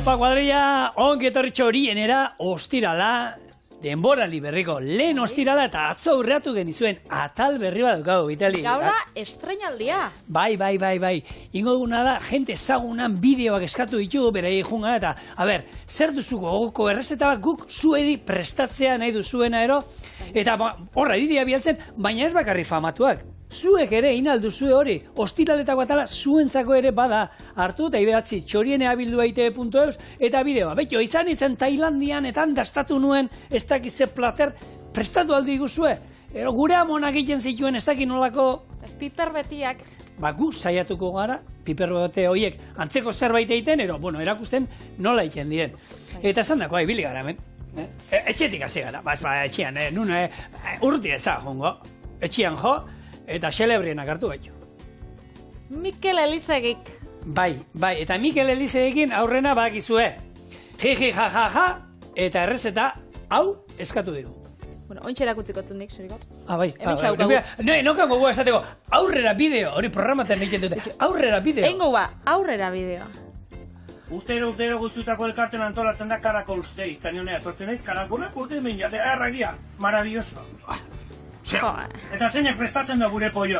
Aupa kuadrilla, ongi etorri txorienera, ostirala, denboraldi berriko lehen ostirala eta atzo aurreatu genizuen atal berri bat daukagu, Vitali. Gaur da estreinaldia. Bai. Ingo duguna da, jente ezagunan bideoak eskatu ditugu, berei junga eta, zer duzu gogoko errezeta bat guk zueri prestatzea nahi duzuena ero, eta horra idia bialtzen, baina ez bakarri famatuak. Zuek ere inalduzue hori, ostiraletako atala zuentzako ere bada hartu eta iberatzi txorienea bildu ITV.eus eta bideoa. Betxo, izan itzen Tailandian eta handastatu nuen ez dakize plater prestatu aldi guzue. Ero gure amonak egiten zituen ez dakin nolako... Piper betiak. Gu saiatuko gara, piper bete horiek antzeko zerbait egiten, erakusten nola egiten diren. Eta esan dako, ibili gara, hemen. Etxetik hasi gara, etxean, urruti eza, jongo. Etxean jo, eta xelebrienak hartu gaitu. Mikel Elizegik. Bai, eta Mikel Elizegekin aurrena bakizue. Jiji, ja, eta errezeta hau eskatu digu. Bueno, ointxe erakutziko nik, zurigat. Bai. Nokan gogoa esateko, aurrera bideo, hori programaten egiten dute. Aurrera bideo. Eingo ba, aurrera bideo. Urtero guztutako elkarten antolatzen da Karakol Stay. Kanionea, tortzen naiz, Karakolak urte meinate, erragia, maravilloso. Eta zeinek prestatzen da gure pollo?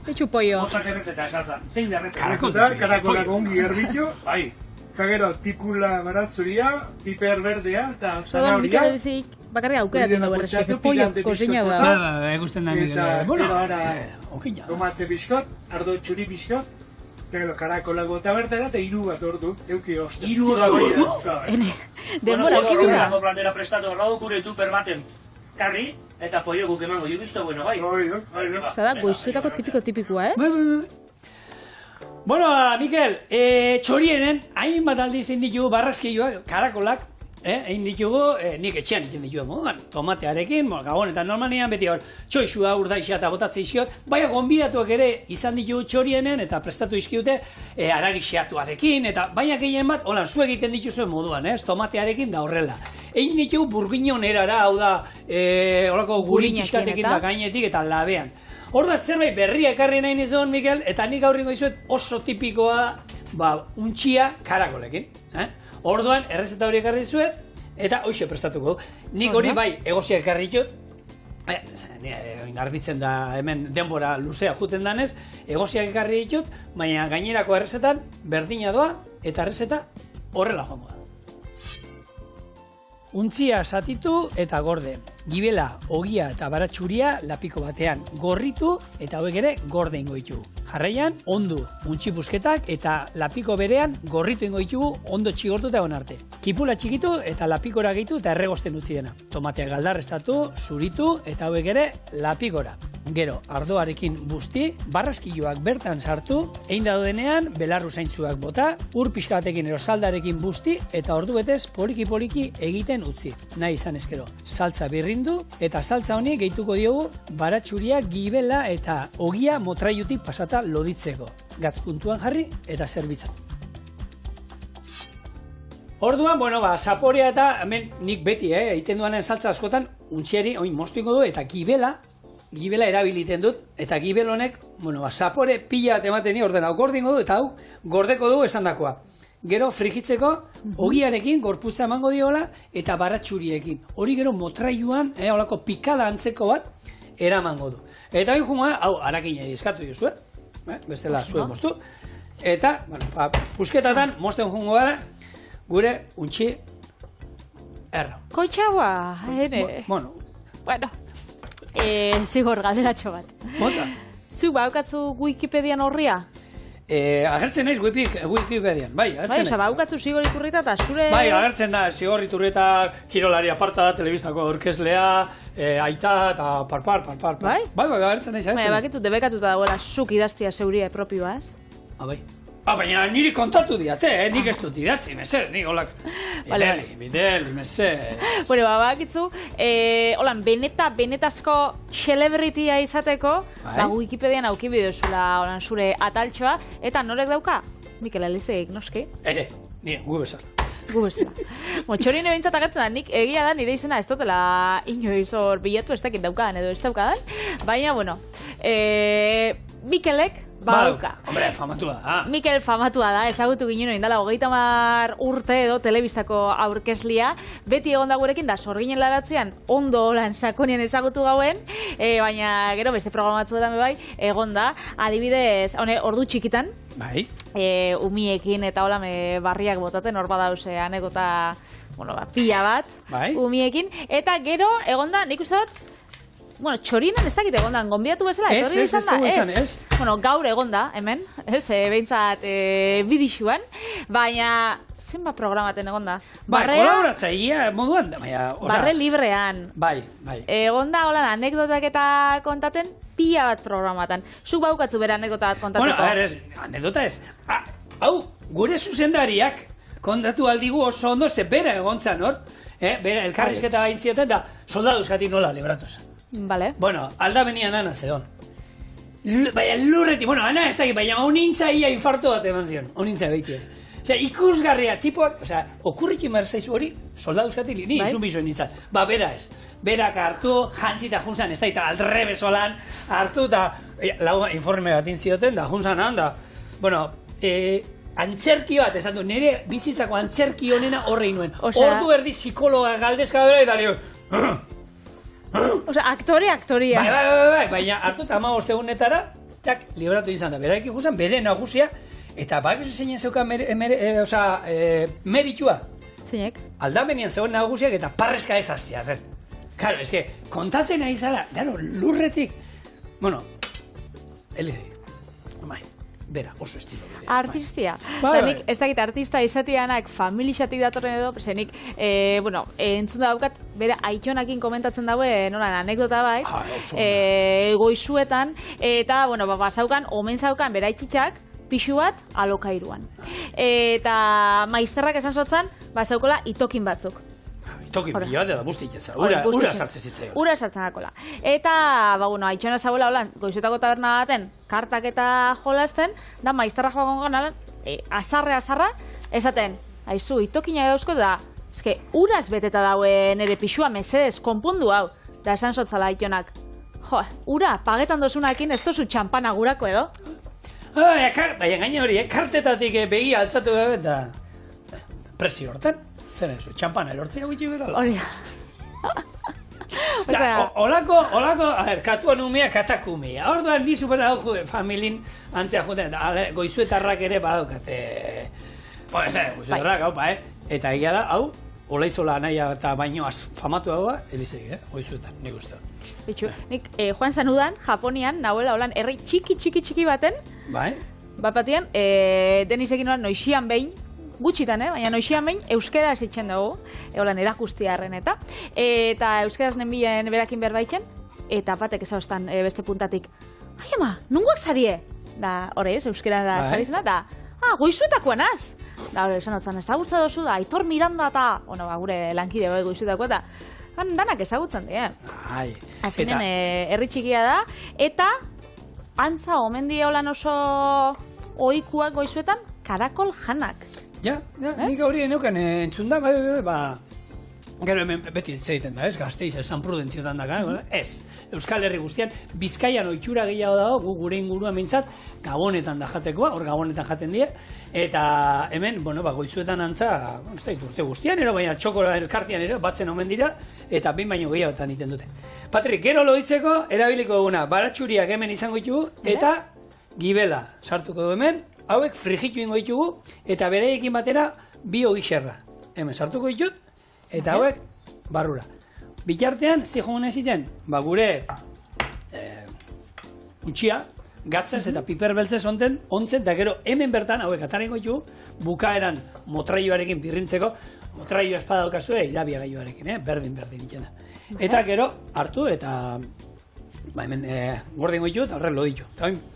Etxu pollo. Osak errezeta, esazan. Zein da errezeta? Karakolak ongi erbitxo. Bai. Eta gero, tipula baratzuria, piper berdea, eta Zodan, Mikel zanauria. Elizeik bakarrik aukeratzen dago errezeta. Pollo, kozeina da. Egusten da, Miguel. Eta gero ara, tomate biskot, ardo txuri biskot, eta gero, karakolak bota bertera, eta 3 bat ordu, euki hosta. 3 ordu? Denbora, kidu da. Bueno, planera prestatu erradu gure tuper baten karri, eta pollo guk emango, jo bizto bueno, bai. Zada, goizuetako tipikoa, Bueno, Mikel, txorienen, hainbat aldiz egin ditugu barrazkioak, karakolak, egin ditugu, nik etxean egin ditugu moduan, tomatearekin, gabonetan normalian beti hor, txoixua urdaixa eta botatzea izkiot, baina gonbidatuak ere izan ditugu txorienen eta prestatu izkiute haragi xeatuarekin, eta baina gehien bat, hola, zu egiten dituzuen moduan, tomatearekin da horrela. Egin ditugu burginon erara, hau da, holako gurin pixkatekin da gainetik eta labean. Hor da zerbait berria ekarri nahi nizun, Mikel, eta nik aurringo dizuet oso tipikoa, untxia karakolekin. Orduan, errezeta hori ekarri dizuet, eta hoxe prestatuko du. Nik hori bai, egozia ekarri ditut, garbitzen da hemen denbora luzea juten danez, egoziak ekarri ditut, baina gainerako errezetan berdina doa, eta errezeta horrela joango da. Untzia satitu eta gorde. Gibela, ogia eta baratxuria lapiko batean gorritu eta hauek ere gorde ingo ditugu. Jarraian, ondu, untxi busketak eta lapiko berean gorritu ingo ditugu ondo txigortuta egon arte. Kipula txikitu eta lapikora gehitu eta erregosten utzi dena. Tomateak galdarrestatu, zuritu eta hauek ere lapikora. Gero, ardoarekin busti, barrazkiloak bertan sartu, egin denean belarru zaintzuak bota, ur pixka batekin ero saldarekin busti eta ordu betez poliki egiten utzi. Nahi izan ezkero, saltza birrindu eta saltza honi gehituko diogu baratxuria, gibela eta ogia motraiutik pasata loditzeko. Gatz puntuan jarri eta zerbitzatu. Orduan, zaporea eta, hemen nik beti, egiten duanen saltza askotan, untxieri, oin moztuiko du eta gibela erabiliten dut, eta gibel honek, zapore pila bat ematen ni ordena, gordingo du, eta hau, gordeko du esandakoa. Gero, frigitzeko, ogiarekin, gorputza emango diola, eta baratxuriekin. Hori gero, motraiuan, holako pikada antzeko bat, eramango du. Eta hori jungoa, hau, harakinei eskatu duzue, bestela zuen moztu. Eta, pusketatan, mozten jungo gara, gure untxi erra. Koitxaua, Bueno, zigor galderatxo bat. Bota. Zu baukatzu Wikipedian horria? Agertzen naiz Wikipedian, bai, agertzen naiz. Baukatzu Zigor Iturrieta eta zure... Bai, agertzen da, Zigor Iturrieta kirolari aparta da, telebistako aurkezlea, aita eta parpar. Bai? Bai, agertzen naiz. Baina, bakitzu, debekatuta dagoela zuk idaztia zeuria propioa, ez? Bai. Baina niri kontatu diate, nik ez dut idatzi, meser, nik holak... Bideli, meser... Bueno, bakitzu, holan, benetazko celebritia izateko, Wikipedian auki bidezula, holan, zure ataltxoa, eta norek dauka? Mikel Elizegik, noski? Ere, nire, gu bezala. Gu bezala. Txorien ebentzat agertzen da, nik egia da nire izena ez dutela inoiz hor bilatu ez dakit daukadan edo ez daukadan, baina, Mikelek Badauka. Hombre, famatua. Mikel famatua da, ezagutu ginen indala 30 urte edo telebistako aurkezlia. Beti egon da gurekin da Sorginen Laratzean ondo lan sakonien ezagutu gauen, baina gero beste programatzuetan bai egon da. Adibidez, ordu txikitan, Bai. umiekin eta hola barriak botaten hor badause anekdota, pila bat, Bai. umiekin. Eta gero egon da, nik uste dut, txorinan ez dakit egondan, gonbidatu bezala, etorri izan da, ez. Gaur egonda, hemen, behintzat bidixuan, baina zenbat programaten egonda. Kolaboratzailea moduan da, baina... Barre librean. Bai. Egonda, hola, anekdotak eta kontaten, pila bat programatan. Zuk baukatzu bera anekdota bat kontateko. Anekdota ez. Hau, gure zuzendariak kontatu aldigu oso ondo, ze bera egontzan, hor? Bera, elkarrizketa gaintzioten da, soldaduzkatik nola lebratoza. Vale. Bueno, aldabenian ana zehon. Baina lurretik, ana ez dakit, baina honintza ia infarto bat eman zion. Honintza behitia. Osea, ikusgarria, tipoak, okurritu merzaizu hori, soldaduzkatik, ni izun bizuen nintzen. Bera ez. Berak hartu, jantzita junzan, ez da, eta aldrebesolan hartu, eta informe bat inzioten, da junzan handa. Antzerki bat, esan du, nire bizitzako antzerki honena horrein nuen. Ordu erdi psikologa galdezka dira, eta lio... aktoria. Bai, baina hartu eta 15 egunetara, libratu izan da, beraik ikusten, bere nagusia, eta bakizu zeinen zeukan meritua. Zeinek? Aldamenian zegoen nagusiak eta parrezka ez hastia. Claro, es que, kontatzen nahi zala, lurretik, bera, oso estilo bere. Artistia. Zenik, ez dakit artista izatianak familixatik datorren edo, zenik, entzun da daukat, bera aitonakin komentatzen daue, nolan, anekdota bai, goizuetan, eta, basaukan, omen zaukan, bera itxitxak, pixu bat, alokairuan. Eta maizterrak esan zotzan, basaukola itokin batzuk. Itokin pila bat, bustik ez, ura sartzen zitzaion. Ura sartzen dakola. Eta, aitxona zauela holan, goizuetako taberna baten, kartak eta jolasten, da maizterra joakon gana, azarra, esaten, aizu, itokina dauzko da, eske, uraz beteta dauen ere pixua mesedez, konpundu hau, da esan zotzala aitxonak. Ura, pagetan dozunakin, ez tozu txampana gurako edo? Baina gaine hori, kartetatik begi altzatu gabe eta presio hortan. Zer ez, txampana elortzea gutxi berala. Hori da. Olako, katuan umea, katakumea. Orduan, ni supera hau familin antzea juten, goizuetarrak ere badaukate. Goizuetarrak, hau, eta egia da, hau, olaizola naia eta baino famatu hau, elizegi, goizuetan, nik uste. Bitxu, nik joan zanudan, Japonian, nahuela holan, herri txiki baten, bat batian, Denisekin holan noixian behin, gutxitan, baina noixian behin euskera esitzen dugu, holan erakustiarren eta euskera nenbilen berakin berbaitzen, eta batek ezauztan beste puntatik, ai ama, nungoak zarie? Da, horrez, euskera da zabizena, da, goizuetakoan az! Da, hori, esan otzan, ezagutza dozu da, Aitor Miranda eta, gure lankide bai goizuetako eta, danak ezagutzen die. Azkenen, herri txikia da, eta antza omen die holan oso ohikuak goizuetan, karakol janak. Ja, nik hori eneuken entzun da, gero hemen beti zeiten da, Gasteiz, San Prudentziotan da, ez. Euskal Herri guztian, Bizkaian oitxura gehiago dago, gure inguruan mintzat, gabonetan da jatekoa, hor gabonetan jaten die, eta hemen, goizuetan antza, urte guztian, baina txoko elkartian ere, batzen omen dira, eta behin baino gehiagotan iten dute. Patrik, gero loitzeko, erabiliko duguna, baratxuriak hemen izango ditugu, eta gibela sartuko du hemen, hauek frigitu ingo ditugu, eta bereiekin batera bi ogixerra. Hemen sartuko ditut, eta hauek barrura. Bitartean, zijogun eziten, gure untxia, gatzez eta piper beltzez ontzen, eta gero hemen bertan hauek atarengo ditugu, bukaeran motraioarekin birrintzeko, motraio espada daukazue, hilabia gaioarekin, berdin itxena. Eta gero hartu, eta hemen gorde ingo ditut, eta horren lo ditu.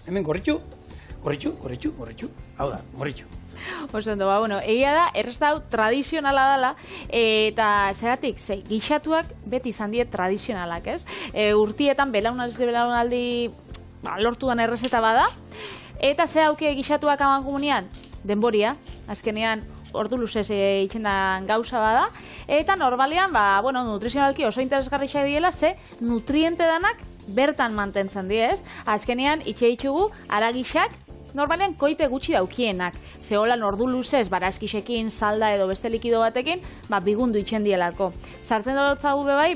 Hemen gorritu, hau da, gorritu. Oso ondo, egia da, errezta hau tradizionala dela, eta zeratik, gixatuak beti izan die tradizionalak, ez? Urtietan, belaunaldi lortuan errezeta bada, eta ze hauke gixatuak aman komunian, denboria, azkenean, ordu luzez itxendan gauza bada, eta normalian, nutrizionalki oso interesgarria diela, ze nutriente danak bertan mantentzen diez. Azkenean, itxe ditugu, aragisak, normalean koipe gutxi daukienak. Zeholan ordu luzez, barazkisekin, salda edo beste likido batekin, bigundu itxen dielako. Sartzen dutzagu bebai,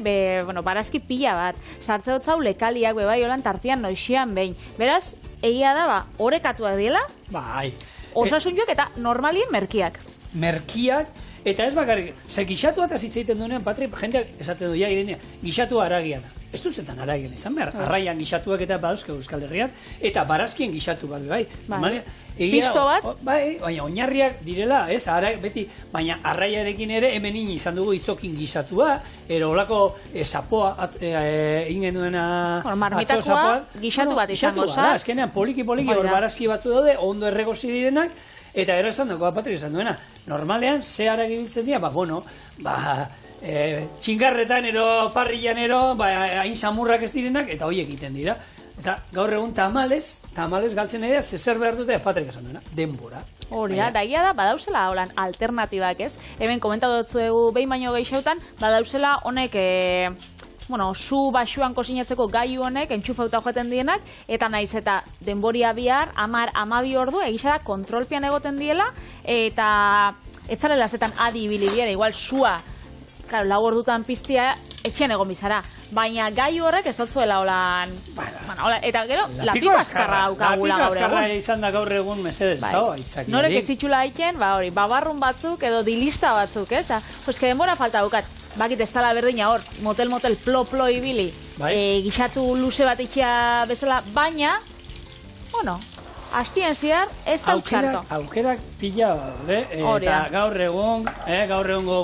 barazki pila bat. Sartzen dutzagu lekaliak bebai, holan tartian noixian behin. Beraz, egia da, orekatuak diela, osasun joak eta normalien merkiak. Merkiak, eta ez bakarrik, gixatu eta zitzeiten duenean, Patri, jendeak esaten du, gixatu aragian. Ez duzetan aragian izan behar, arraian gixatuak eta badauzke Euskal Herrian, eta barazkien gixatu bat, Pisto bat? Baina oinarriak direla, beti, baina arraiarekin ere hemen izan dugu izokin gixatua, ero olako zapoa ingen duena... Marmitakoa gixatu bat izango za. Azkenean poliki hor barazki batzu daude, ondo erregozi direnak, eta ero esan dago, Patri esan duena, normalean, ze aragi biltzen dira, txingarretan ero, parrillan ero, hain samurrak ez direnak, eta hoi egiten dira. Eta gaur egun tamales galtzen dira, zer behar dute, Patrik esan duena, denbora. Hori da, daia da, badauzela holan alternatibak, ez? Hemen komentatu dutzuegu behin baino gehiagotan, badauzela honek, zu basuan kosinatzeko gaiu honek, entxufauta joaten dienak, eta naiz eta denboria bihar, 10-12 ordu, egisa da, kontrolpian egoten diela, eta ez zarela zetan adi ibili biera, igual sua, claro, 4 ordutan piztia etxean egon bizara. Baina gai horrek ez dutzuela holan... Eta gero, lapiko azkarra daukagula gaur egun. Lapiko azkarra izan da gaur egun mesedez. Norek ez ditxula haitzen, babarrun batzuk edo dilista batzuk, ez? Eske denbora falta daukat. Bakit ez tala berdina hor, motel plo ibili, gixatu luze bat itxea bezala, baina, Astien ziar, ez da utxarto. Aukerak pila, eta gaur egon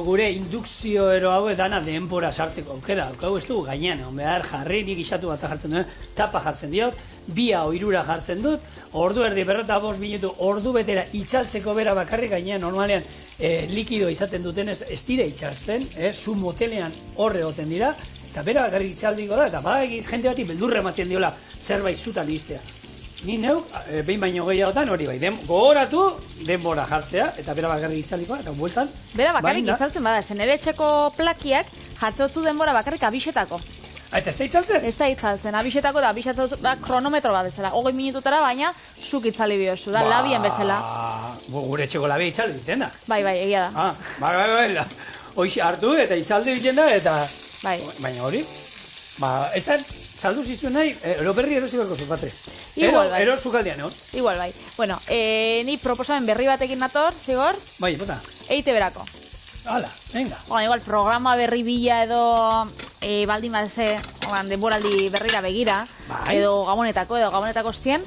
gure indukzio ero hau edana denbora sartzeko aukera. Hau ez dugu gainean, behar jarri, nik isatu bat jartzen duen, tapa jartzen diot, 2 o 3 jartzen dut, ordu erdi 45 minutu, ordu betera itzaltzeko bera bakarrik gainean, normalean likido izaten dutenez ez dira itxasten, zu motelean horre goten dira, eta bera bakarrik itzaldiko da, eta jende bati beldurre ematen diola zerbait zutan iztea. Ni neuk, behin baino gehiagotan hori gogoratu denbora jartzea, eta bera bakarrik itzalikoa, eta bueltan... Bera bakarrik itzaltzen bada, zen ere etxeko plakiak jartzotzu denbora bakarrik abixetako. Eta ez da itzaltzen? Ez da itzaltzen, abixetako da abixetako da kronometro bat bezala, 20 minututara, baina zuk itzali biozu, da labien bezala. Gure etxeko labia itzali biten da. Bai, egia da. Hoxe hartu eta itzalde biten da, eta... Baina hori, esan... Saldu zizuen nahi, berri erosi berko zu, Patri. Igual bai. Ero zukaldian, no? Igual bai. Bueno, ni proposamen berri batekin nator, zigor? Bai, bota. Eite berako. Hala, venga. Igual programa berri bila edo baldin batze, denboraldi berrira begira, edo gabonetako ostien,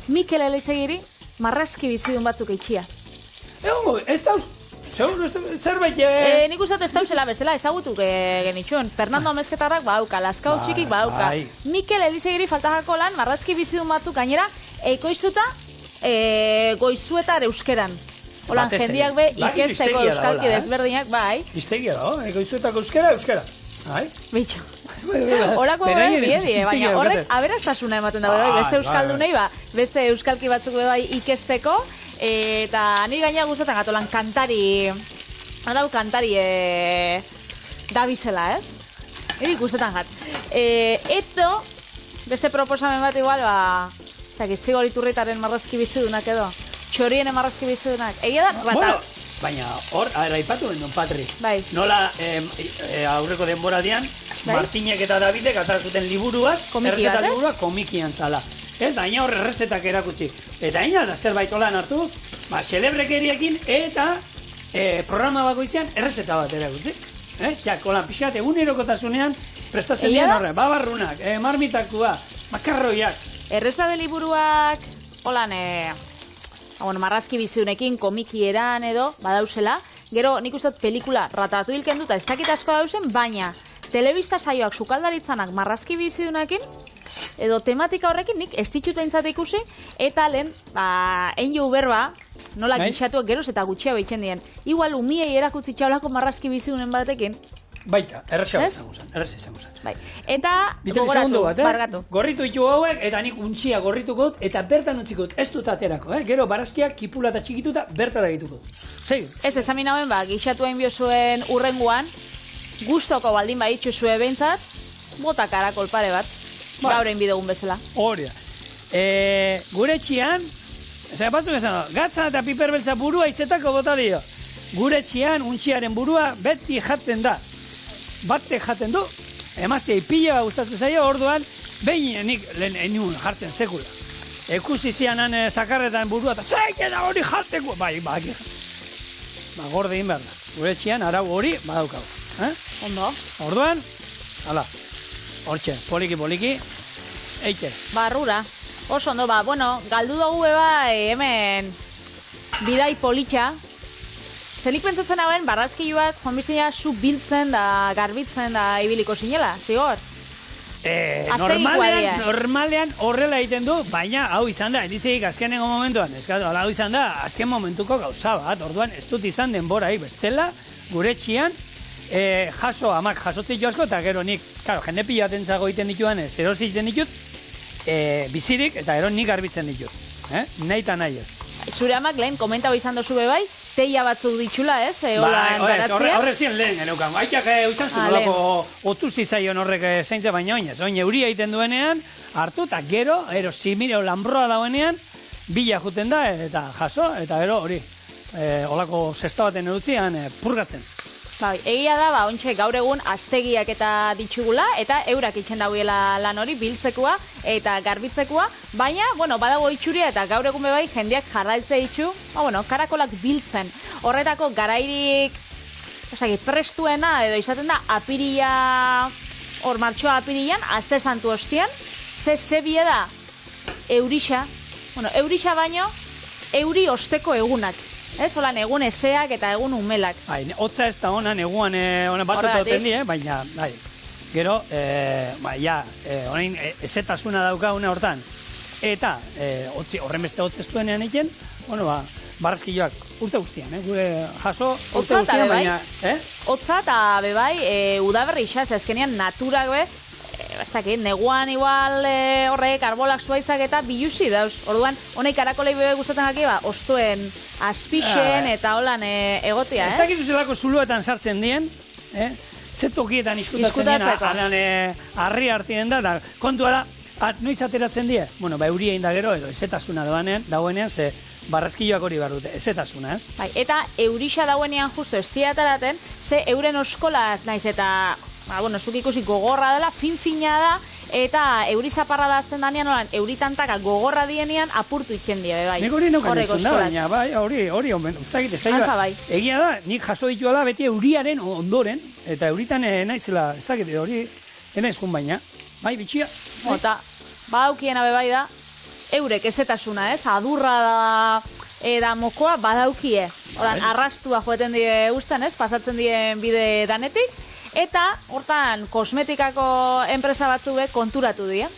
Mikel Elizegiri marrazki bizidun batzuk eitxia. Ez dauz, zerbait... Nik uste ez dauzela bezala ezagutu genitxun. Fernando Amezketarrak badauka, Laskau txikik badauka. Mikel Elizegiri faltajako lan marrazki bizidun batzuk gainera ekoizuta goizuetar euskeran. Holan jendiak be ikesteko euskalki desberdinak, bai. Iztegia da, goizuetako euskera. Bitxo. Horako biedi, baina horrek aberastasuna ematen dago, beste euskaldunei, beste euskalki batzuk bai ikesteko, eta ni gaina gustatzen gatolan kantari dabizela, ez? Eri gustatzen gat. Eto, beste proposamen bat igual, Zigor Iturritaren marrazki bizidunak edo, txorienen marrazki bizidunak, egia da, bueno, baina hor, aipatu den, don Patri. Nola aurreko denboraldian, Martinek eta Davidek atzazuten liburuak, errezeta liburuak komikian zala. Ez, daina horre errezetak erakutsi. Eta aina da zerbait olan hartu, celebrekeriekin eta programa bakoitzean errezeta bat erakutsi. Kolan pixat, egunerokotasunean prestatzen diren horre, babarrunak, marmitakua, makarroiak. Errezade liburuak, holan, marrazki bizidunekin, komikieran edo, badauzela. Gero, nik uste pelikula ratatu hilken dut, ez dakit asko dauzen, baina telebista saioak sukaldaritzanak marrazki bizidunekin, edo tematika horrekin nik ez ditut behintzat ikusi, eta lehen, egin jo berba, nola gixatuak geroz eta gutxia behitzen dien. Igual, umiei erakutzi txaulako marrazki bizidunen batekin. Baita, erresa izango zen. Bai. Eta, gogoratu, bargatu. Gorritu ditu hauek, eta nik untxia gorrituko dut, eta bertan utzikot, ez dut aterako, Gero, barazkiak kipula eta txikituta, bertara egituko. Ez ezamin hauen, gixatu egin biozuen urrenguan, gustoko baldin baditzu zue behintzat, bota karakol pare bat. Gaurein bidegun bezala. Hori da. Gure etxian, batzuk esan, gatza eta piperbeltza burua izetako bota dio. Gure etxian, untxiaren burua, beti jaten da. Bate jaten du, emaztea ipila gustatzen zaio, orduan, behin nik lehen enun jartzen sekula. Ekusi zianan sakarretan burua, eta zeik da hori jateko. Bai, gorde egin behar da. Gure etxian, arau hori, badaukagu. Ondo. Orduan, hala, hortxe, poliki, eite. Barrura. Oso ondo, bueno, galdu dugu hemen bidai politxa. Zenik pentsatzen hauen, barrazkiluak, joan bizina, zu biltzen da, garbitzen da ibiliko zinela, zigor? Normalean horrela egiten du, baina hau izan da, elizeik azkenengo momentuan, hau izan da, azken momentuko gauza bat, orduan ez dut izan denboraik, bestela, gure txian, amak jasotzit asko, eta gero nik, jende pila batentzago egiten dituan ez, erosi egiten ditut, bizirik, eta gero nik garbitzen ditut, nahi eta nahi ez. Zure amak lehen komentau izan dozu bebai, teia batzuk ditxula ez, horre ziren lehen geneukan, haitak izan zuen otu zitzaion horrek zeintza baina oinez, euria egiten duenean, hartu eta gero, simire lanbroa dauenean, bila juten da, eta jaso, eta gero hori, olako sexta baten edutzian purgatzen. Egia da, ontxe gaur egun astegiak eta ditxugula, eta eurak itxen dauela lan hori biltzekoa eta garbitzekoa, baina, badago itxuria eta gaur egun bebai jendeak jarraitze ditxu, karakolak biltzen. Horretako garairik, prestuena, edo izaten da, apiria, martxoa apirian, aste santu ostian, ze bie da, eurixa, eurixa baino, euri osteko egunak. Ez, holan egun eseak eta egun umelak. Hotza ez da honan, eguan bat etorten die, baina, gero, honein ezetasuna daukauna hortan. Eta, horren beste hotz ez duenean egin, barrazkiloak urte guztian, gure jaso urte guztian, baina... Hotza eta bebai, udaberri isaz, ezkenean naturak be, neguan igual horrek arbolak zuaitzak eta biluzi dauz. Orduan, honek karakolei bebe gustatzen gaki, ostuen azpixen eta holan egotia, Ez dakit zelako zuluetan sartzen dien, zetokietan izkutatzen dien, harri hartien da, kontua da, noiz ateratzen die? Euria inda gero, edo ezetasuna dauenean, ze barrazkiloak hori behar dute, ezetasuna, ez? Eta eurixa dauenean justo ez diataraten, ze euren oskola naiz eta... zuk ikusi gogorra dela, fin-fina da, eta eurizaparra da azten danean, euritantaka gogorra dienean apurtu itzen die, bai. Nik hori neukan entzun da, baina, bai, hori, ustakit, egia da, nik jaso ditua da, beti euriaren ondoren, eta euritan naizela, ez dakit, hori, enaizkun baina, bai, bitxia. Eta, badaukiena bai da, eurek ezetasuna, ez, adurra da mokoa badaukie, arrastua joeten die usten, ez, pasatzen dien bide danetik, eta hortan kosmetikako enpresa batzuk konturatu dira.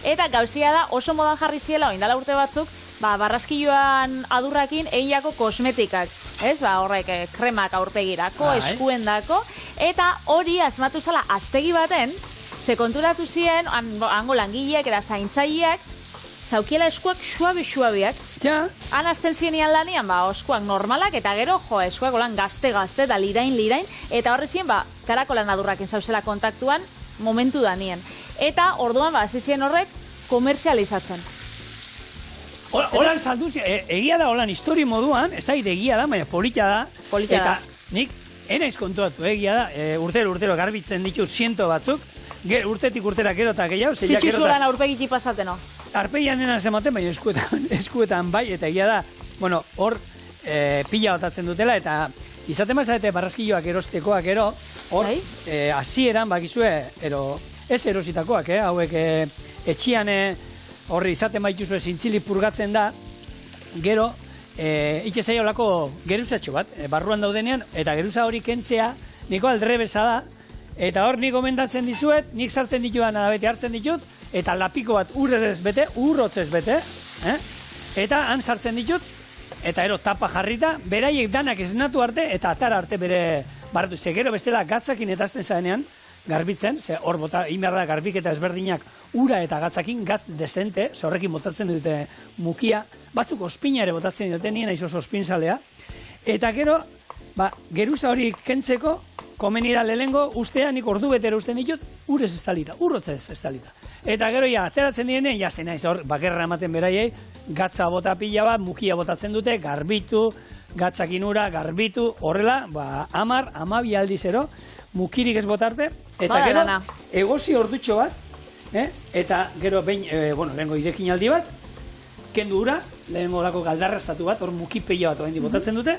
Eta gauzia da oso modan jarri ziela, oindala urte batzuk, barrazkiloan adurrakin egiako kosmetikak. Ez, horrek kremak aurpegirako, eskuendako. Eta hori asmatu zela astegi baten, ze konturatu ziren, hango langileak eta zaintzaileak, zaukiela eskuak suabi-suabiak. Han azten zienian lanian, eskuak normalak, eta gero, eskuak olan gazte-gazte, eta lirain, eta horre ziren, karakolan adurrakin zauzela kontaktuan, momentu danien. Eta orduan, zizien horrek, komerzializatzen. Holan saldu, egia da, holan histori moduan, ez da, egia da, baina polita da. Eta nik, enaiz kontuatu, egia da, urtero garbitzen ditut 100 batzuk, urtetik urtera gero eta gehiago. Zitsuzulan aurpegiti pasateno. Arpeian nena zematen, baina eskuetan bai, eta egia da, hor pila botatzen dutela, eta izaten bazarete barrazkiloak erostekoak ero, hor, hasieran bakizue, ez erositakoak, hauek etxian horri izaten baituzue zintzili purgatzen da, gero, itxezai olako geruzatxo bat, barruan daudenean, eta geruza hori kentzea, niko aldrebesa da, eta hor nik gomendatzen dizuet, nik sartzen ditudan beti hartzen ditut, eta lapiko bat urrotzez bete, eta han sartzen ditut, eta tapa jarrita, beraiek danak esnatu arte, eta atara arte bere baratu. Gero bestela gatzakin eta azten zaenean, garbitzen, hor bota, inberda garbik eta ezberdinak ura eta gatzakin, gatz desente, zorrekin botatzen dute mukia, batzuk ospina ere botatzen dute, nien aiz oso ospinzalea, eta gero, geruza hori kentzeko, komeni da lehengo, ustea nik ordu betera usten ditut, urez estalita, urrotzez estalita. Eta gero ja, ateratzen direnean, jazten naiz hor, bakerra ematen beraiei, gatza bota pila bat, mukia botatzen dute, garbitu, gatzakin ura, garbitu, horrela, 12 aldizero, mukirik ez botarte, eta gero, egozi ordutxo bat, eta gero behin, lehengo irekin aldi bat, kendu ura, lehengo lako galdarrastatu bat, hor muki pila bat oain botatzen dute,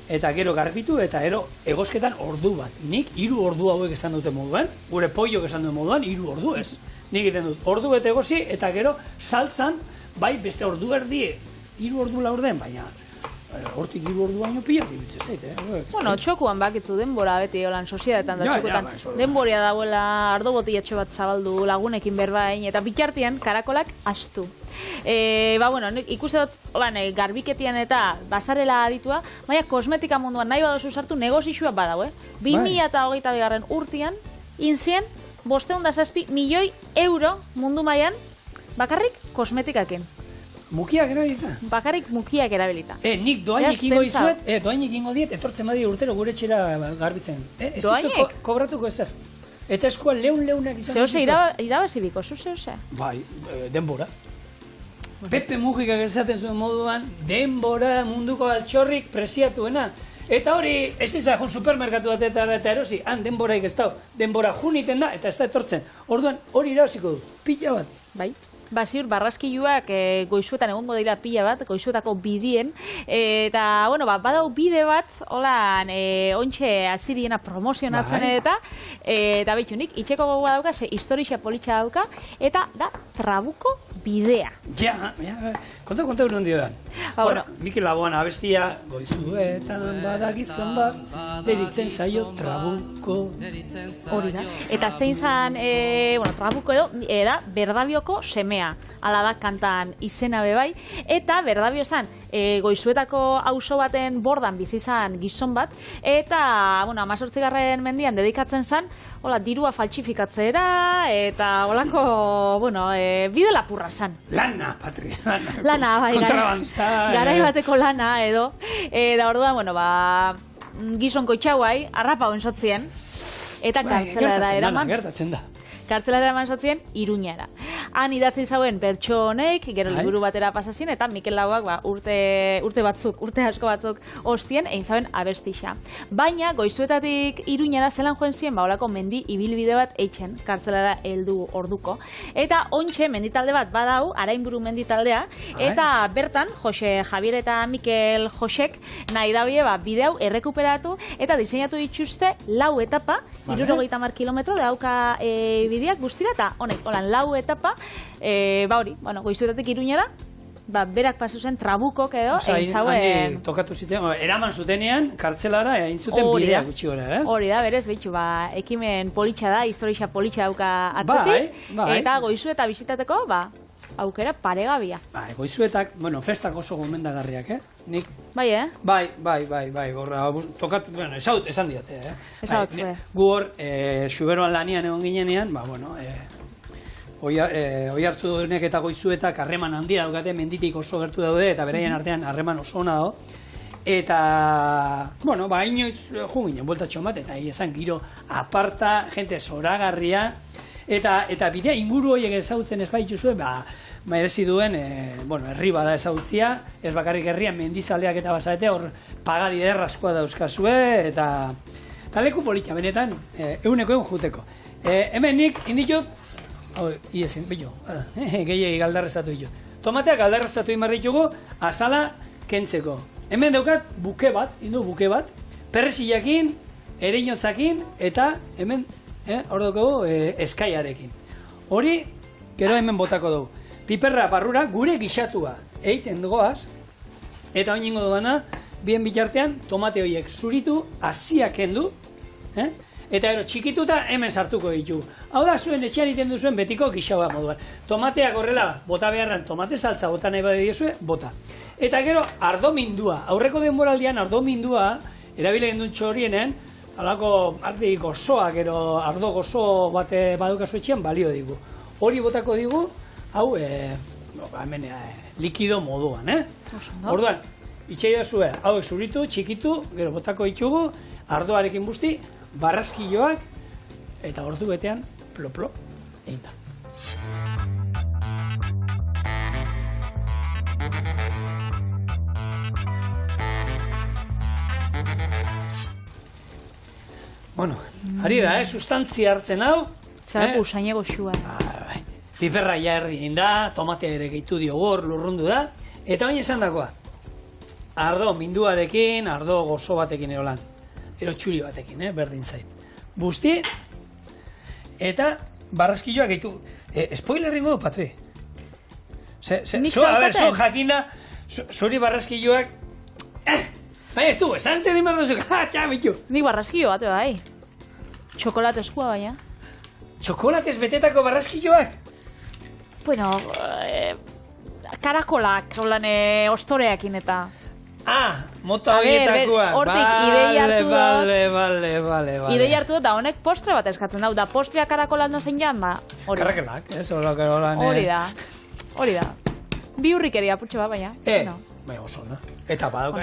eta gero garbitu, eta gero egosketan ordu bat. Nik 3 ordu hauek esan dute moduan, gure poiok esan dute moduan, 3 ordu ez. Nik egiten dut, ordu bete egosi, eta gero saltzan, bai beste ordu erdi, 3 ordu laurden, baina hortik 3 ordu baino pila dibitzen zait, Bueno, txokuan bakitzu denbora beti holan soziedetan da txokuetan. Denboria dauela ardo botiatxo bat zabaldu lagunekin berbain, eta bitartian karakolak astu. Ikuste dut, garbiketian eta basarela aditua, baina kosmetika munduan nahi badozu sartu negozixua badau, 2022 urtean, inzien, 507 milioi euro mundu mailan bakarrik kosmetikaken. Mukiak erabilita? Bakarrik mukiak erabilita. Nik doainik ingo izuet, doainik ingo diet, etortzen badi urtero gure etxera garbitzen. Doainik? Kobratuko ezer. Eta eskoa leunak izan. Zehose irabazi biko, zehose? Bai, denbora. Pepe Mujikak esaten zuen moduan, denbora munduko altxorrik preziatuena. Eta hori, ez izan supermerkatu batetara eta erosi, han denboraik ez dago. Denbora juniten da, eta ez da etortzen. Orduan, hori irabaziko du, pila bat. Bai. Ziur, barraskiluak goizuetan egongo dira pila bat, goizuetako bidien, eta, badau bide bat, holan, ontxe azidiena promozionatzen eta behitunik, itxeko gogoa dauka, ze historia politxa dauka, eta da Trabuko bidea. Ja, konta hori ondio da. Mikel Laboan abestia, goizuetan badagizan bat, deritzen zaio Trabuko. Hori da. Eta zein zan, Trabuko da Berdabioko semea. Ala da kantan izena bebai, eta Berdabio zan goizuetako auzo baten bordan bizi zan gizon bat, eta 18. mendian dedikatzen zan, dirua faltsifikatzera, eta holako, bide lapurra zan. Lana, Patri, lana. Lana, bai, kontrabandista. Garai bateko lana, edo. Eta orduan, gizon koitxauai, arrapa onsotzien, eta kartzelara eraman. Gertatzen da. Kartzelara eman sotzien, Iruñara. Han idatzi zauen pertsonek, gero liburu batera pasazien, eta Mikel Laboak urte asko batzuk ostien, egin zauen abestixa. Baina, goizuetatik Iruñara zelan joen ziren, olako mendi ibilbide bat eitzen, kartzelara heldu orduko. Eta ontxe, menditalde bat badau, Arainburu menditaldea, eta bertan, Jose Javier eta Mikel Josek, nahi daue, bide hau errekuperatu, eta diseinatu dituzte 4 etapa, 70 kilometro dauka bideak guztira, eta honek, lau etapa, goizuetatik Iruñara, berak pasu zen Trabukok edo, egin zauen... Tokatu zitzen, eraman zutenean, kartzelara, egin zuten bidea gutxi gora, ez? Hori da, berez, behitu, ekimen politxa da, historia politxa dauka atzetik, eta goizu eta bizitateko, aukera paregabia. Goizuetak, festak oso gomendagarriak, Nik... Bai, Bai, gorra, tokatu, esan diate, Ezautze. Gu hor, Xuberoan lanian egon ginenean, Oiartzunek eta Goizuetak harreman handia daukate, menditik oso gertu daude, eta beraien artean harreman oso ona dago. Eta, inoiz juginen, bueltatxo bat, eta esan giro aparta, jente zoragarria, eta bidea inguru horiek ezagutzen ez baitu zuen, merezi duen, herri bada ezagutzia, ez bakarrik herrian mendizaleak eta basarete, hor pagadi derrazkoa dauzkazue, eta leku politxa, benetan, egun juteko. Hemen nik, inditut, iezin, billo, gehiagi galdarrezatu ditu. Tomateak galdarrezatu imarritugu, azala kentzeko. Hemen daukat buke bat, perresiakin, ereinotzakin, eta hemen, hor dugu, eskaiarekin. Hori, gero hemen botako dugu. Piperra barrura, gure gixatua eiten dugoaz, eta oinengo duana, bien bitartean, tomate horiek zuritu, hasiak kendu, eta gero txikituta hemen sartuko ditu. Hau da, zuen etxean iten duzuen betiko gixaua moduan. Tomateak horrela, bota beharran, tomate saltza bota nahi bade diozue, bota. Eta gero, ardomindua. Aurreko denboraldian ardomindua, erabile gendun txorienen, alako ardi gozoa, gero ardo gozo bate badukazu etxean, balio digu. Hori botako digu, hau, hemen, likido moduan, Orduan, itxeia zuen, hau zuritu, txikitu, gero botako ditugu, ardoarekin busti, barraskilloak, eta ordu betean, plo-plo, egin da. Bueno, ari da, sustantzia hartzen hau. Zara usaine goxua. Piperra ja erdi egin da, tomatea ere gehitu diogor, lurrundu da. Eta baina esan dakoa, ardo minduarekin, ardo gozo batekin erolan. Ero txuri batekin, berdin zait. Busti, eta barraskilloak gehitu. Spoiler ringo du, Patri? Zo jakinda, zuri barraskilloak... Baina ez du, esan zer dimar duzu, txabitu. Nik barraskillo bate bai. Txokolateskua baina. Txokolatez betetako barraskilloak? Bueno, karakolak, holan ostoreakin eta... Mota horietakoa. Hortik idei hartu dut. Bale. Idei hartu dut, da honek postre bat eskatzen dau. Da postrea karakolat nozen jan, ba, hori. Karakolak, ez? Hori da. Bi hurrikeria putxe bat, baina. Bai, oso, no? Eta bueno,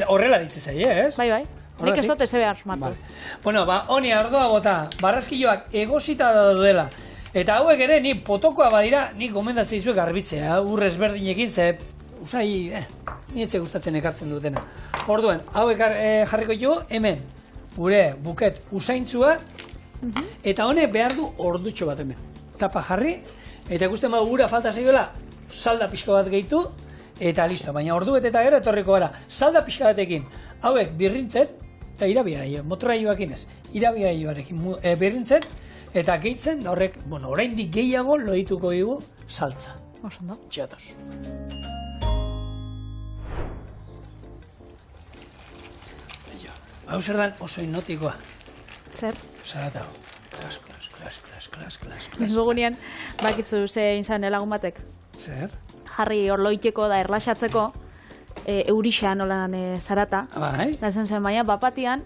horrela ditzez ahi, ez? Bai. Nik ez dut eze behar sumatu. Bueno, honi ardoa bota, barraskilloak egosita daudela. Eta hauek ere, ni potokoa badira, nik gomendatzen dizuek garbitzea, urrez berdinekin, ze, usai, ni etxe gustatzen ekartzen dutena. Orduen, hauek jarriko ditugu, hemen, gure buket usaintzua, eta honek behar du ordutxo bat hemen. Tapa jarri, eta ikusten badu gura falta zegoela, salda pixko bat gehitu, eta listo, baina ordu eta gero etorriko gara. Salda pixka batekin, hauek birrintzet, eta irabiaio, motoraioakin ez, irabiaioarekin birrintzet, eta gehitzen, da horrek, oraindik gehiago lodituko dugu saltza. Osondo. Txatos. Hau zer dan oso hipnotikoa. Zer? Zarata hau. Klas. Nengogunean, bakitzu zein zan elagun batek. Zer? Jarri orloiteko da erlaxatzeko, eurixan olan zarata. Bai. Da zen baina, bapatian,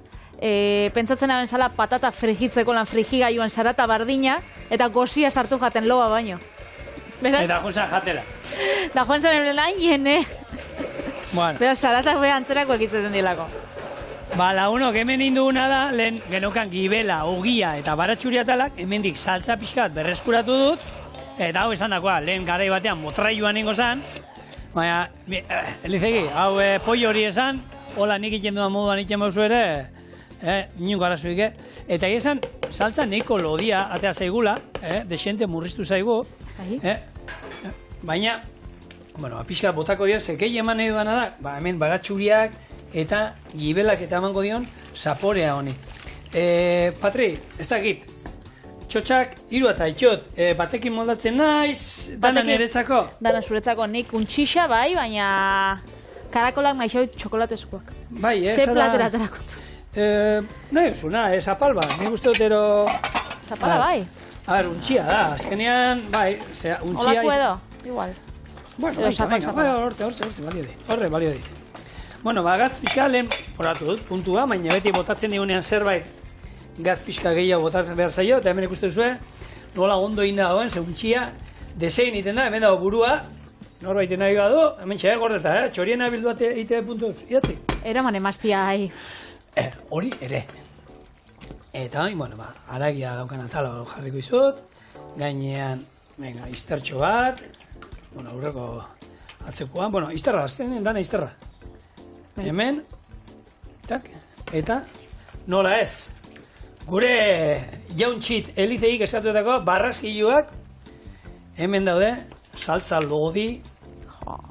pentsatzen aben zala patata frigitzeko lan frigigailuan zarata bardina, eta gozia sartu jaten loa baino. Beraz? Eta joan jatela. Da joan zan eblen hain, Bueno. Beraz, zaratak beha antzerako ekizeten dilako. Lagunok, hemen induguna da, lehen genokan gibela, ogia eta baratxuriatalak, hemendik saltza pixkat berreskuratu dut, eta hau esan dakoa, lehen garai batean motraioan nengo zan, baina, Elizegi, hau pollo hori esan, hola nik iten duan moduan iten bauzu ere, nionko arazoik, eta esan, saltza neko lodia atea zaigula, desente murriztu zaigu, baina, pixkat botako dira, zekei eman nahi duana da, hemen baratxuriak, eta gibelak eta emango dion zaporea honi. Patri, ez dakit, txotxak, hiru eta itxot, batekin moldatzen naiz, dana niretzako? Dana zuretzako, nik untxixa bai, baina karakolak nahi xau txokolatezkoak. Bai, Ze platera aterakotzu. Nahi usuna, zapal bat, nik uste dut ero... Zapala bai? A ver, untxia da, azkenean, bai, untxia... Olako edo, igual. Bueno, horre, balio di. Bueno, gatz pixka lehen poratu dut, puntua, baina beti botatzen digunean zerbait gatz pixka gehiago botatzen behar zaio, eta hemen ikusten zuen, nola ondo inda dagoen, ze untxia, desein iten da, hemen dago burua, norbait nahi badu, hemen txea gordeta, txoriena bildu ite puntuz, idatzi? Eraman emaztia, hai. Hori ere. Eta, aragia daukan atala jarriko izut, gainean, iztertxo bat, aurreko atzekoan, izterra, azten dana izterra. Hemen, eta nola ez, gure jauntxit elizeik esatuetako barraskilloak hemen daude, saltza lodi,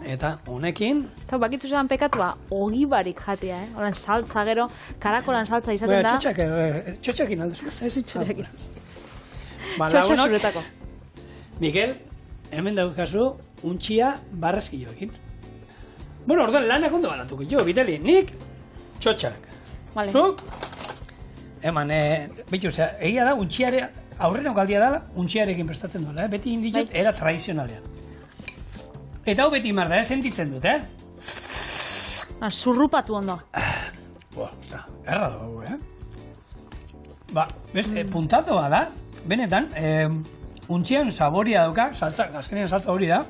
eta honekin... Eta bakitzu zelan pekatua, ogi barik jatea, Horan saltza gero, karakolan saltza izaten da... Txotxakin aldezu. Txotxakin. Txotxa zuretako. Mikel, hemen daukazu untxia barraskilloekin. Bueno, orduan lanak ondo banatuko jo, Vitali, nik txotxak. Zuk, eman, egia da, untxiare, aurrena galdia dela, untxiarekin prestatzen duela, beti inditut, era tradizionalean. Eta hau beti marda, sentitzen dut, Zurrupatu ondo. Erra dugu, puntatoa da, benetan, untxian saboria dauka, azkenean saltza hori da,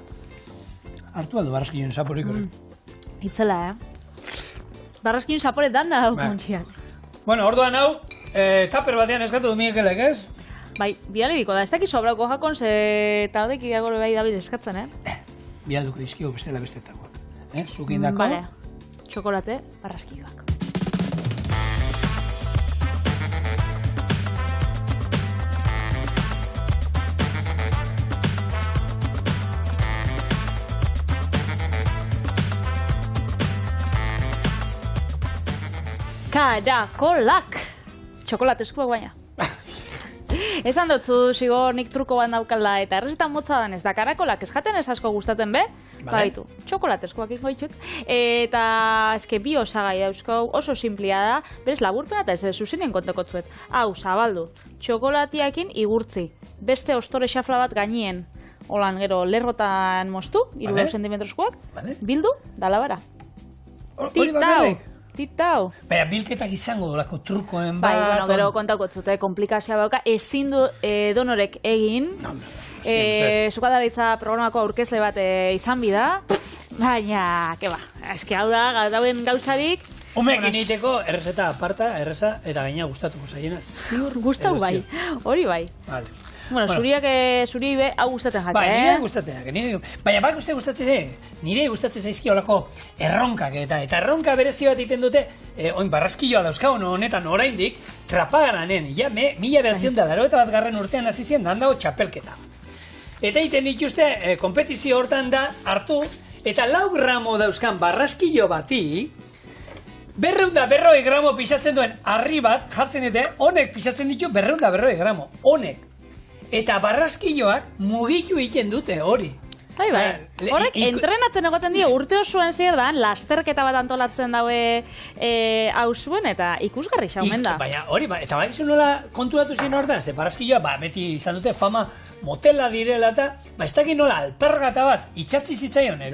hartu aldo barraskilloen saporik hori. Itzela, Barraskilloen sapore danda dauk untxiak. Bueno, orduan hau, taper batean eskatu du Mikelek, ez? Bai, bialibiko da, ez dakiz sobrako jakon, ze taldek ideagore bai David eskatzen, Bialduko dizkigu bestela bestetakoak. Zukindako. Bale, txokolate, barraskilloak. Karakolak! Txokolatezkoak baina. Esan dutzu zigor nik truko bat daukala eta errezetan motza dan ez da karakolak ez jaten ez asko gustatzen be? Baitu, txokolatezkoak ingo ditut. Eta eske bi osagai dauzko oso simplia da, berez laburpena eta ez zuzinen konteko zuet. Hau, zabaldu, txokolatiakin igurtzi, beste ostore xafla bat gainien, holan gero lerrotan moztu, 2 centimetroskoak, bildu, dalabara. Titau. Baina, bilketak izango dolako trukoen bat. Bai, bueno, gero kontako zute, komplikazioa bauka, ezin du donorek egin. Sukadaritza programako aurkezle bat izan bida, baina, keba, eski hau da, dauen gauzarik. Umeekin egiteko, errezeta aparta, erreza, eta gaina gustatuko zaiena. Ziur gustatu bai, hori bai. Vale. Bueno, zuri be hau gustatzen jate, nire gustatzen, baina bak gustatzen nire gustatzen zaizki olako erronkak eta erronka berezi bat egiten dute, oin barraskilloa dauzkagun honetan oraindik, Trapagaranen, ja, 1981 urtean hasi zien dandago txapelketa. Eta egiten dituzte, kompetizio hortan da hartu, eta 4 gramo dauzkan barraskillo bati, 240 gramo pisatzen duen harri bat jartzen dute, honek pisatzen ditu 240 gramo, honek. Eta barraskilloak mugitu egiten dute hori. Bai. Horrek entrenatzen egoten dio urte osoen zer da, lasterketa bat antolatzen daue hau zuen eta ikusgarri xaumen da. Baina hori, eta baizu nola konturatu zen hor da, ze barraskilloa beti izan dute fama motela direla eta, ez dakit nola alpergata bat itxatzi zitzaion,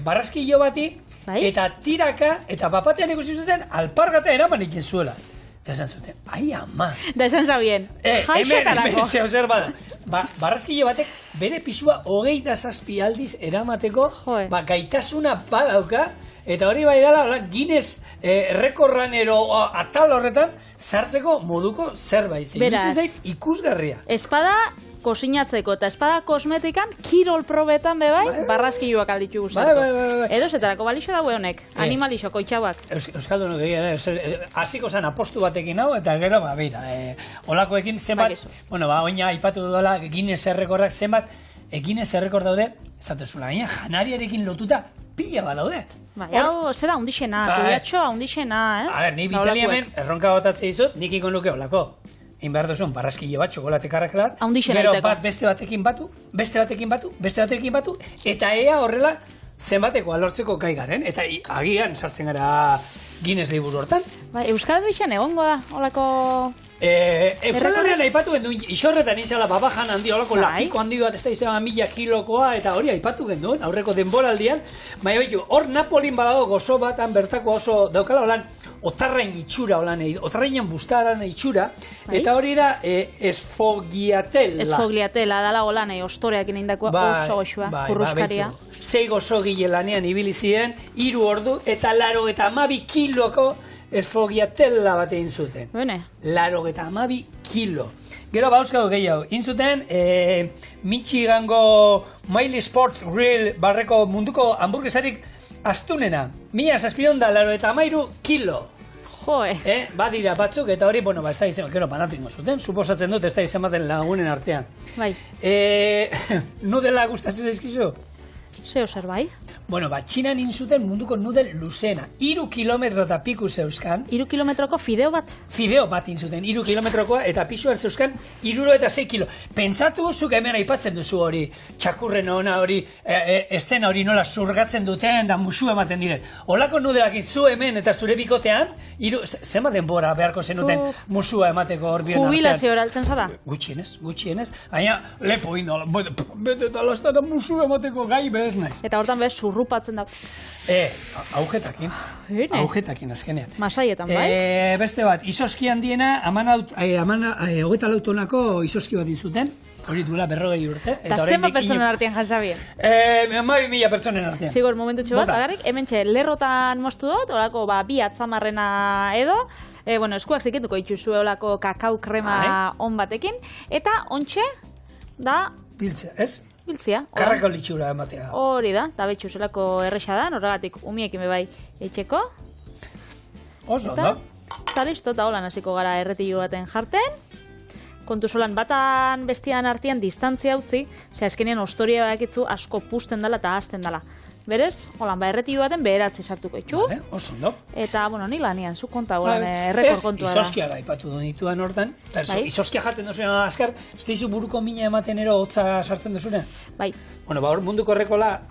barraskillo bati, eta tiraka, eta bapatean ikusi zuten alpargata eraman itzen zuela. Eta esan zuten, ai ama. Da esan zabien, jaixakarako. Hemen zeo zer bada. Barraskilo batek bere pisua 27 aldiz eramateko gaitasuna badauka, eta hori bai dela Guinness rekorran atal horretan sartzeko moduko zerbait. Beraz, ikusgarria. Espada kosinatzeko eta espada kosmetikan kirol probetan bebai barraskilloak alditu guztatu. Edo zetarako balixo daue honek, animalixo koitxabak. Euskaldunok egia, hasiko zen apostu batekin hau, eta gero, beira, olakoekin zenbat, oina aipatu dudala Guinness errekorrak zenbat, Guinness errekord daude, zatezula, baina janariarekin lotuta pila bat daude. Hau, zera hundixena, kudiatxo hundixena, ez? A ber, ni Vitalia hemen erronka botatzea izut, nik ikon luke olako. Egin behar duzun, barraskillo bat, txokolate karraklat, gero bat beste batekin batu, eta ea horrela zenbateko alortzeko gai garen, eta agian sartzen gara Guinness liburu hortan. Euskal Herrian egongo da, holako... Euskal Herrian aipatu genduen, isorretan izala babajan handi, holako lapiko handi bat, ez da izan 1000 kilokoa, eta hori aipatu genduen, aurreko denboraldian, baina behitu, hor Napolin badago gozo bat, bertako oso daukala, holan, otarrain itxura, otarrainen bustaran itxura, eta hori da esfogliatela. Esfogliatela, dala holan, ostoreak indakoa oso goxua, kurruskaria. 6 gozo gile lanean ibili ziren, 3 ordu, eta 82 kiloko esfogliatela bat egin zuten. Bene. 82 kilo. Gero bauzkago gehiago, egin zuten Michigango Miley Sports Grill barreko munduko hamburguesarik astunena. 1783 kilo. Joe. Badira batzuk, eta hori, ez da izan, gero panatingo zuten, suposatzen dut, ez da izan baten lagunen artean. Bai. Nudela gustatzen zaizkizu? Zeo zer bai? Txinan inzuten munduko nudel luzena. 3 kilometro eta piku zeuzkan. 3 kilometroko fideo bat? Fideo bat inzuten, 3 kilometrokoa eta pisuan zeuzkan 66 kilo. Pentsatu zuk hemen aipatzen duzu hori, txakurren ona hori, estena hori nola zurgatzen duten da musu ematen diren. Olako nudelak zu hemen eta zure bikotean, zenbat denbora beharko zenuten musua emateko hor biren artean. Jubilazio horaltzen zara? Gutxienez. Baina, lepo indola, bete talastara musu emateko gai bez. ez naiz. Eta hortan bez, surrupatzen da. Augetakin. Augetakin azkenean. Masaietan, bai? Beste bat, izoski handiena, 24 tonako izoski bat dizuten. Hori duela 40 urte. Eta zenbat pertsonen artean jantzabien? 12.000 pertsonen artean. Sigur, momentu bat, agarrik, hemen lerrotan moztu dut, olako, bi atzamarrena edo, eskuak zikinduko itxuzu olako kakao krema on batekin, eta ontxe, da... Biltzea, ez? Biltzea. Karrako litxura ematea. Hori da, eta betxu zelako erresa da, horregatik umiekin bebai etxeko. Oso, da? Eta listo, eta holan hasiko gara erretilu baten jarten. Kontu solan batan bestian artean distantzia utzi, ze azkenean ostoria badakitzu asko pusten dela eta hasten dela. Berez, holan, erretilu baten beheratzi sartuko itxu. Vale, oso, no? Eta, ni lanian, zu konta holan errekor kontua da. Izoskia da, ipatu donituan hortan. Izoskia jaten duzuen azkar, ez dizu buruko mina ematen ero hotza sartzen duzuen? Bai. Bueno, hor munduko errekola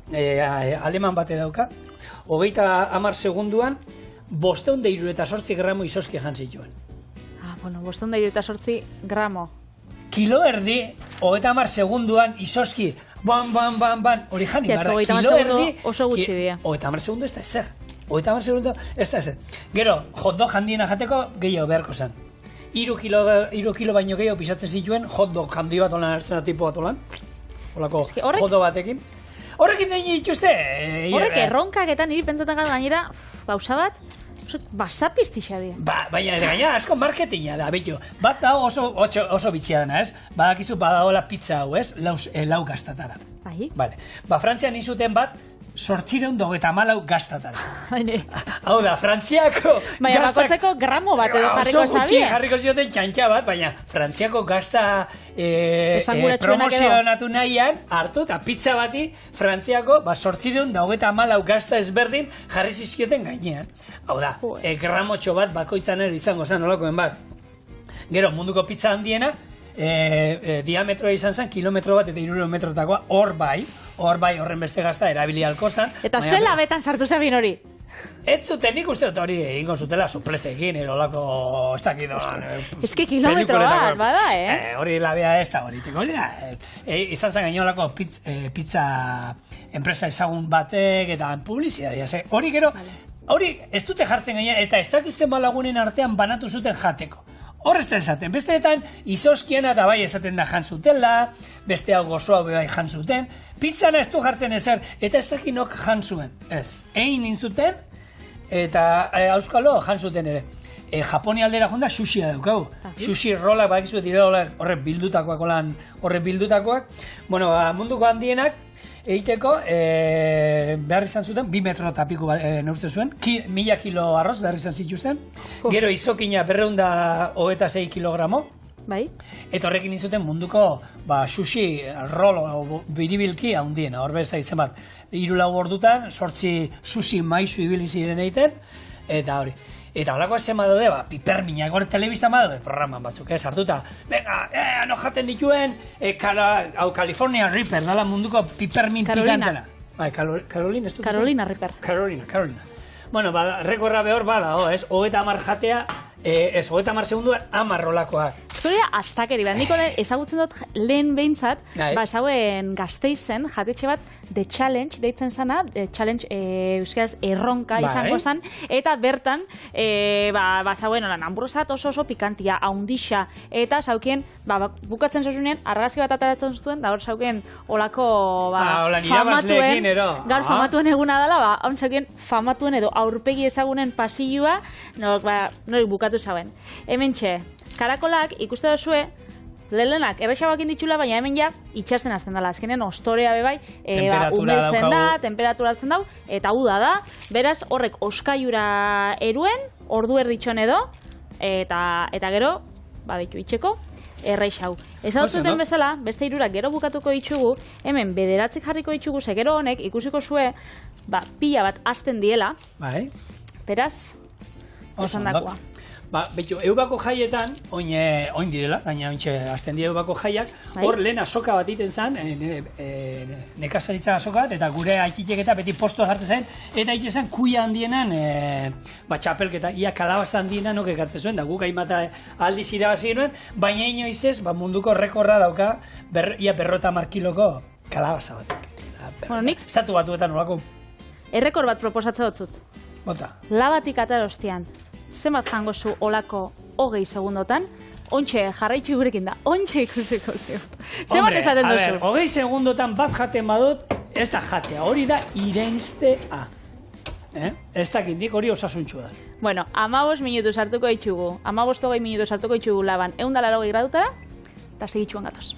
aleman bate dauka. 30 segunduan, 568 gramo izoskia jantzituen. 568 gramo. Kilo erdi, 30 segunduan izoski, ban, hori jani barra, kilo erdi... Oso gutxi dira. 30 segundu ez da ezer. 30 segundu ez da ezer. Gero, hotdog handiena jateko, gehiago beharko zen. 3 kilo baino gehiago pisatzen zituen, hotdog handi bat olan hartzen tipo bat olan. Olako hotdog batekin. Horrekin dain dituzte? Horrek erronkak eta niri pentsatzen gainera, pausa bat, basapiztixa dira. Baina gaina asko marketinga da, betu. Bat da oso bitxia dena, ez? Badakizu badagoela pizza hau, ez? Lau gastatara. Bai? Vale. Frantzian izuten bat, 894 gastatara. Hau da, Frantziako... Baina bakotzeko gramo bat edo jarriko zabia. Oso gutxi jarriko zioten txantxa bat, baina Frantziako gazta promozionatu nahian, hartu eta pizza bati Frantziako 894 gazta ezberdin jarri zizkioten gainean. Hau da, gramotxo bat bakoitzan ere izango zen olakoen bat. Gero, munduko pizza handiena, diametroa izan zen, kilometro bat eta 300 metrotakoa, hor bai, horren beste gazta erabili halko zen. Eta zela betan sartu zabin hori? Ez zuten, nik uste dut hori egingo zutela supletekin, erolako, ez dakit doan... Ez que kilometro bat, bada, Hori labea ez da hori, hori da. Izan zen gainolako pizza enpresa ezagun batek eta publizitatea. Hori gero, hori ez dute jartzen gaina, eta ez dakitzen balagunen artean banatu zuten jateko. Horrezten esaten, besteetan izoskiena eta bai esaten da jantzutela, beste hau gozoa bai jantzuten, pizzana ez du jartzen ezer, eta ez dakinok jantzuen, ez. Egin nintzuten, eta auskalo jantzuten ere. Japonia aldera jonda sushia daukau. Sushi rolak, bakizu dira horrek bildutakoak. Bueno, munduko handienak, egiteko, behar izan zuten, 2 metro eta piko neurtzen zuen, 1000 kilo arroz behar izan zituzten, gero izokina 226 kilogramo, eta horrekin izuten munduko sushi rolo biribilki handiena, hor bezta izan bat, 3-4 ordutan, 8 sushi maizu ibili ziren egiten, eta hori. Eta holako esen badaude, piperminak, hori telebista badaude programan batzuk, hartuta, venga, no jaten dituen, California Reaper, dala munduko pipermin pikantena. Carolina, ez dut? Carolina Reaper. Carolina. Bueno, rekorra behor bada, ez, 30 jatea, ez, 30 segunduan 10 rolakoak. Historia astakeri bat, nik ezagutzen dut lehen behintzat, ezauen Gasteizen jatetxe bat The Challenge deitzen zana, The Challenge euskaraz erronka izango zan, eta bertan ezauen hamburguesa oso pikantia, haundixa, eta zaukien, bukatzen zozunean, argazki bat ataratzen zuten, da hor zaukien olako famatuen, gaur famatuen eguna dela, hon zaukien famatuen edo aurpegi ezagunen pasilloa, nori bukatu zauen. Hemen karakolak ikuste duzue, lehelenak errexagoak inditxula, baina hemen ja itxasten azten dela. Azkenean ostorea bebai, umeltzen da, temperatura hartzen dau, eta uda da. Beraz, horrek oskaiura eruen, ordu erditxon edo, eta gero, baditu itxeko, errexau. Ez hau zuten bezala, beste hirurak gero bukatuko ditzugu, hemen bederatzik jarriko ditzugu, ze gero honek ikusiko zue, pila bat hasten diela. Beraz, esan dakoa. Betu, Eubako jaietan, oin direla, gaina ointxe azten dira Eubako jaiak, hor lehen azoka bat iten zen, nekazaritza azoka bat, eta gure aikitek eta beti posto hartzen zen, eta iten zen kuia handienan, txapelketa, ia kalabaza handienan nok ekartzen zuen, da guk haimata aldiz irabazi genuen, baina inoiz ez, munduko rekorra dauka, ia 50 kiloko kalabaza batek. Bueno, nik... Estatu batuetan nolako. Errekor bat proposatze dutzut. Bota. Labatik atarostean, zenbat jango zu olako 20 segundotan, ontxe jarraitzu gurekin da, ontxe ikusiko zeu. Zenbat esaten duzu? 20 segundotan bat jaten badut, ez da jatea, hori da irentztea. Ez dakindik hori osasuntxu da. Bueno, 15 minutu sartuko ditugu, 15-20 minutu sartuko ditugu laban 180 gradutara, eta segitxuan gatoz.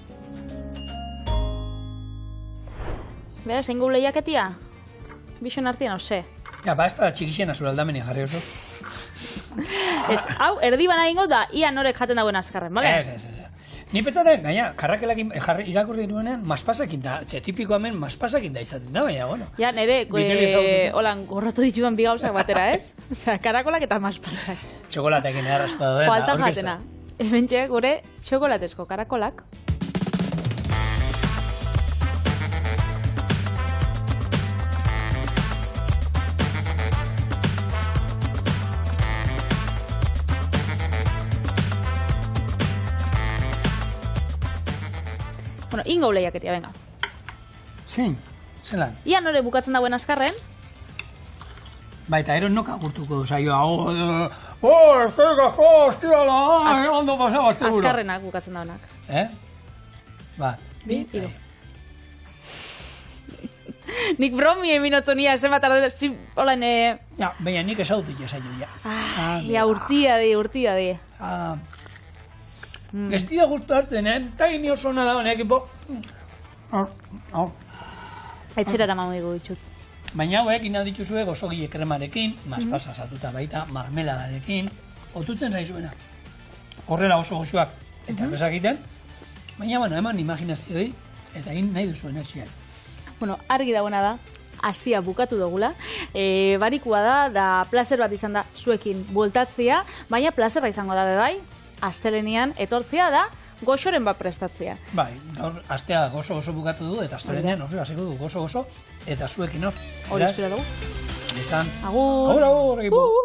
Beraz, zein gu lehiaketia? Bixon artean, ose? Ja, ez da txikixena zure aldamenik jarri oso. Ez, hau, erdi bana egingo da, ia norek jaten dagoen azkarren, bale? Ez. Ni petzaten, gaina, karrakelakin irakurri duenean, maspasakin da, ze tipiko hemen maspasakin da izaten da, baina, bueno. Ja, nire, holan, gorratu dituan bi gauzak batera, ez? Osea, karakolak eta maspasak. Txokolatekin errazpa duen. Falta jatena. Hemen txek, gure, txokolatezko karakolak. Bueno, ingo lehiaketia, venga. Zein? Zelan? Ia nore bukatzen dagoen azkarren. Baita, ero noka gurtuko zaioa. Eskerrik asko, hostiala, ondo pasaba, azte buru. Azkarrenak bukatzen dagoenak. Ba. Bi, hiru. Nik bromi eminotzu nia, zenbat arde, holan... Ja, baina nik esautik esaio, ja. Ja, urtia di. Ez dira guztu hartzen, eta gini oso nada honek, Etxera eramango digu ditut. Baina hauek ina dituzue gozogile kremarekin, maspasa satuta baita, marmeladarekin, otutzen zaizuena. Horrela oso goxuak eta bezakiten, baina bueno, eman imaginazioi eta egin nahi duzuen etxean. Bueno, argi dagoena da, astia bukatu dugula. Barikua da plazer bat izan da zuekin bueltatzea, baina plazerra izango da bai, astelenean etortzea da, goxoren bat prestatzea. Bai, astea gozo-gozo bukatu du, eta astelenean horri basiko du gozo-gozo, eta zuekin hor. Hori espero dugu. Agur! Agur! Agur!